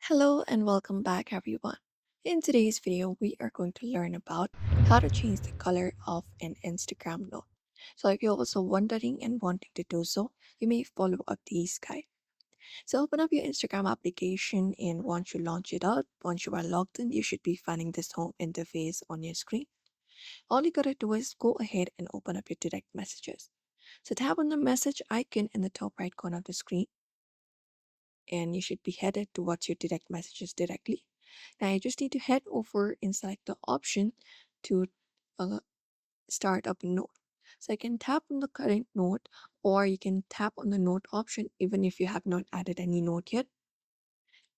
Hello and welcome back everyone. In today's video, we are going to learn about how to change the color of an Instagram note. So if you're also wondering and wanting to do so, you may follow up these guide. So open up your Instagram application and once you launch it out, once you are logged in, you should be finding this home interface on your screen. All you gotta do is go ahead and open up your direct messages. So tap on the message icon in the top right corner of the screen and you should be headed towards your direct messages directly. Now you just need to head over and select the option to uh, start up a note. So I can tap on the current note or you can tap on the note option even if you have not added any note yet.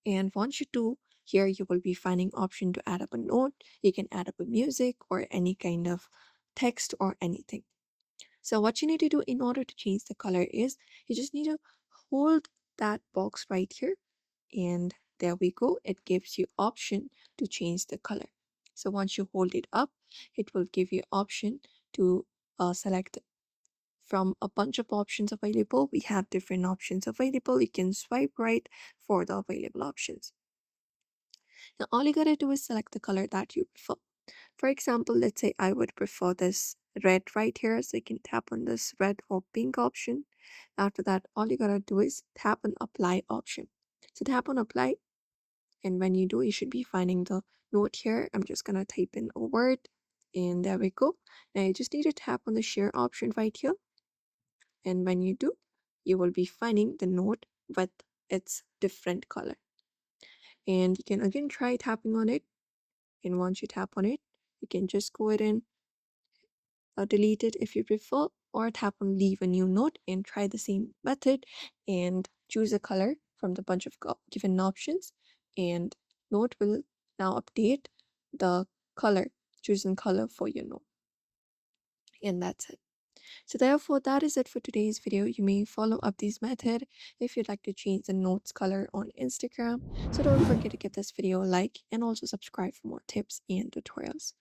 And once you do, here you will be finding option to add up a note. You can add up a music or any kind of text or anything. So what you need to do in order to change the color is you just need to hold that box right here and there we go, it gives you option to change the color. So once you hold it up, it will give you option to select from a bunch of options available. We have different options available. You can swipe right for the available options. Now all you gotta do is select the color that you prefer. For example, let's say I would prefer this red right here, so you can tap on this red or pink option. After that, all you gotta do is tap on apply option. So tap on apply, and when you do, you should be finding the note here. I'm just gonna type in a word, and there we go. Now you just need to tap on the share option right here, and when you do, you will be finding the note with its different color. And you can again try tapping on it, and once you tap on it, you can just go ahead and delete it if you prefer, or tap on leave a new note and try the same method and choose a color from the bunch of given options, and note will now update the color, chosen color for your note. And that's it. So therefore, that is it for today's video. You may follow up this method if you'd like to change the notes color on Instagram. So don't forget to give this video a like and also subscribe for more tips and tutorials.